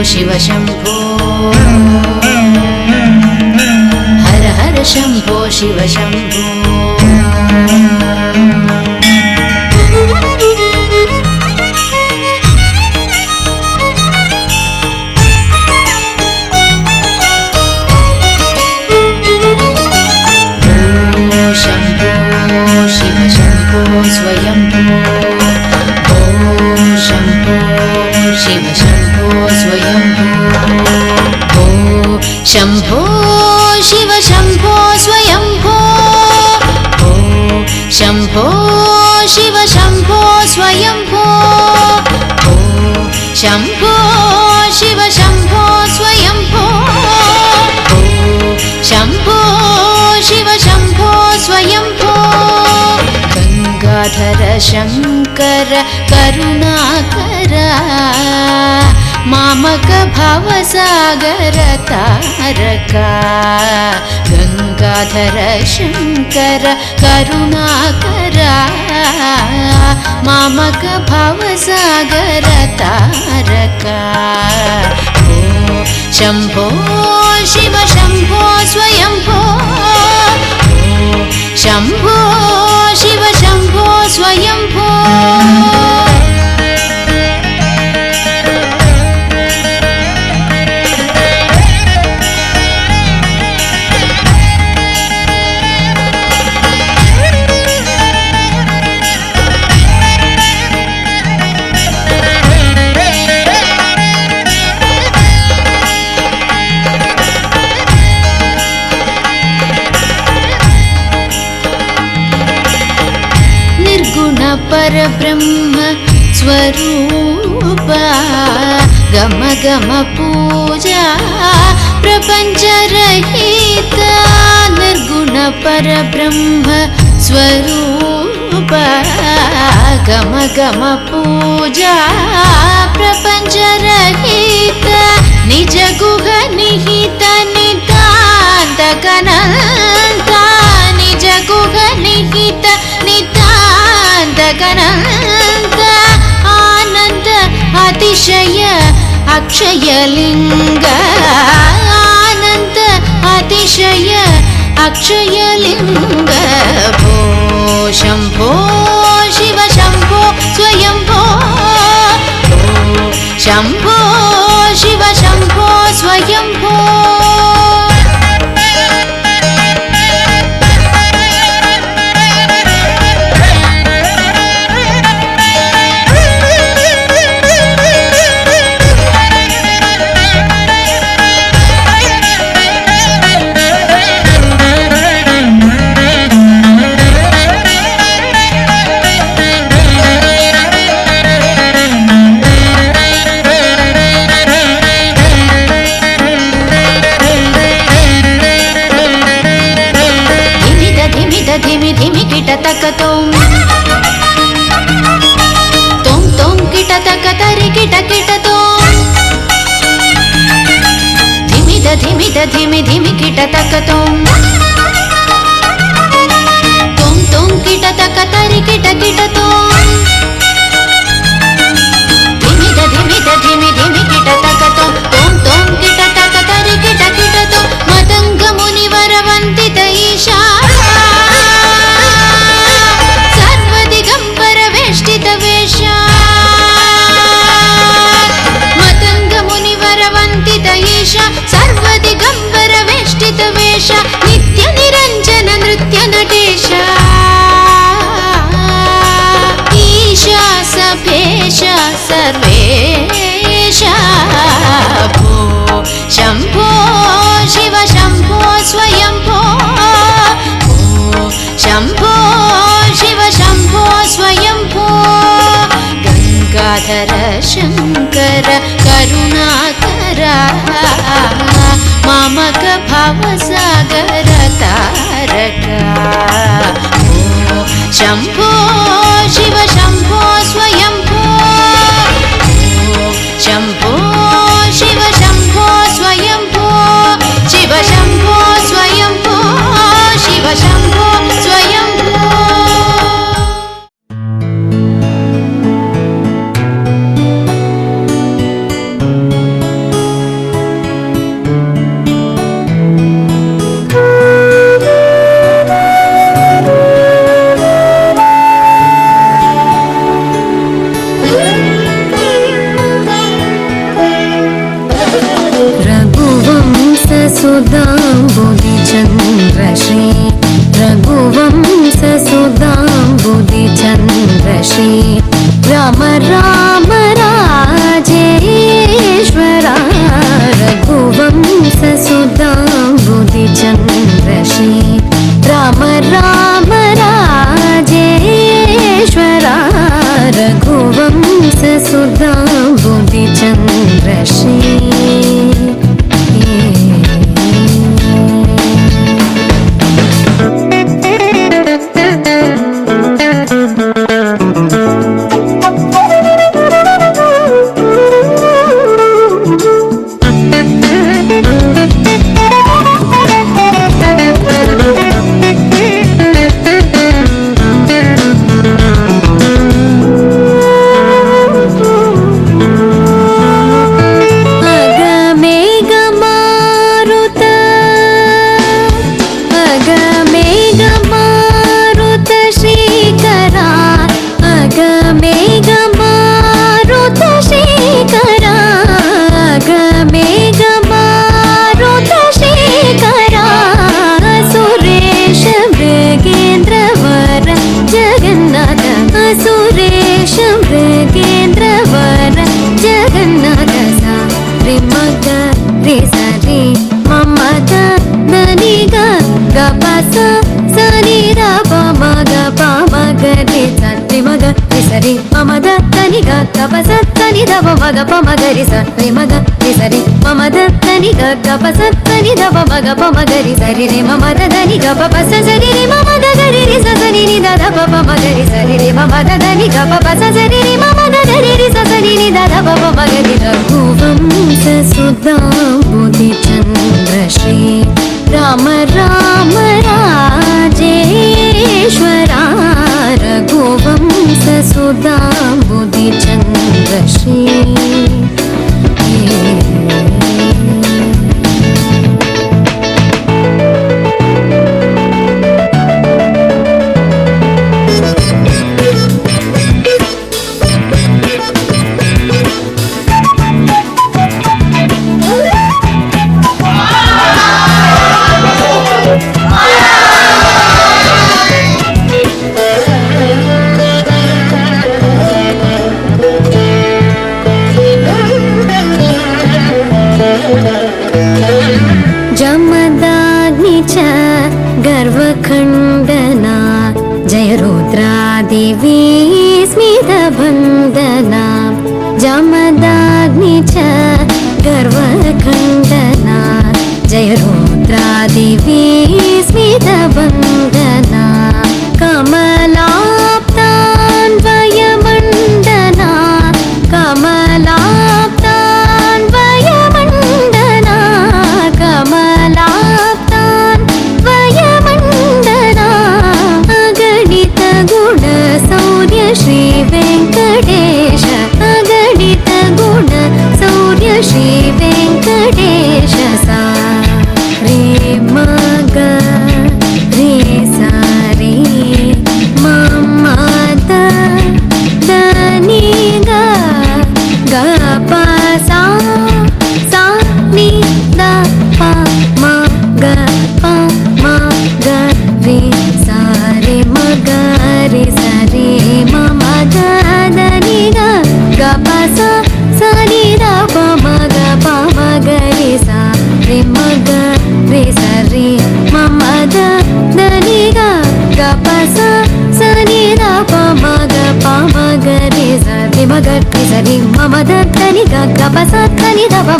शिव शम्भो हर हर शम्भो शिव शम्भो स्वयंभो ॐ शम्भो शिव शम्भो स्वयंभो ॐ शम्भो शिव शम्भो स्वयंभो ॐ शम्भो शिव शम्भो स्वयंभो ॐ शम्भो शिव शम्भो स्वयंभो ॐ शम्भो शिव शम्भो स्वयंभो गंगाधर शंकर करुणाकर मामक भवसागर तारका गंगाधर शंकर करुणाकर मामक भवसागर तारका ओ शंभो शिव शंभो स्वयंभो ओ शंभो शिव शंभो स्वयंभो परब्रह्म स्वरूप गम गम पूजा प्रपंच रहित निर्गुण परब्रह्म स्वरूप गम गम पूजा प्रपंच रहित निज गुह निहित नितांत गणंत निज गुह निहित गणंत आनंद अतिशय अक्षयलिंग आनंद अतिशय अक्षयलिंग भो शंभो शिव शंभो स्वयंभो भो शंभो शिव शंभो स्वयंभो धिमि धिमि किट तक तोम तोम किट तक तरि किट किट तोम धिमि धिमि किट तक तोम किट तक तरि किट किट तोम धिमि धिमि किट तक तोम किट तक तरि किट किट तोम मदंग मुनिवर वंदित ईशा सर्वदिगंबर वेष्टित वेश नित्य निरंजन नृत्य नटेश ईशा सभेश सर्वेश भो शंभो शिव शंभो स्वयंभो भो शंभो शिव शंभो स्वयंभो गंगाधर शंकर करुणाकर मामक भवसागर तारका ओ शंभो शिव शंभो स्वयंभो ओ शंभो शिव शंभो स्वयंभो शिव शंभो स्वयंभो शिव शंभो स्वयंभो सुधाम्बुधिचन्द्रश्री रघुवंशसुधाम्बुधिचन्द्रश्री राम राम राजेश्वरा रघुवंशसुधाम्बुधिचन्द्रश्री राम राम राजेश्वरा रघुवंशसुधाम्बुधिचन्द्रश्री మగరి సరి మగ సరి మమద తని గప సని దవ మగ మగరి సరి రే మమద దని గప పస సరి రే మమద గరి రి సని ని దద ప మగరి సరి రే మమద దని గప పస సరి రే మమద గరి రి సని ని దద ప మగరి రఘువంశ సుధాంబుధిచంద్రశ్రీ రామ రామ రాజేశ్వరా రఘువంశ సుధాంబుధిచంద్రశ్రీ गर्वखण्डना जय रुद्रादेवी स्मितबन्धना जमदाग्नि च गर्वखण्डना जय रुद्रादेवी स्मितबन्धना कमलाप्तान्वयमण्डना कमलाप्तान्वयमण्डना कमला श्री वेंकटेश अगणित गुण सौर्य श्री वेंकटेश सा रे मग रे सा रे ममद दनि ग प सा नि द प म ग प म ग रे सा रे मग रे सा रे मम द नि ग प सा नि द प म ग रे सा रे मग रे सा रे मम द नि ग प सा नि द प म ग रे सा रे मग रे सा रे मम द नि ग प सा नि द प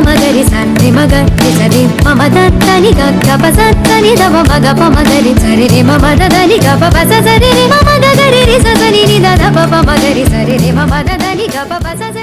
म ग रे सा रे मग रे सा रे मम द नि ग प सा नि द प म ग रे सा रे मम द नि ग प सा रे मम ग रे सा नि द प म ग रे सा रे मम द नि ग प सा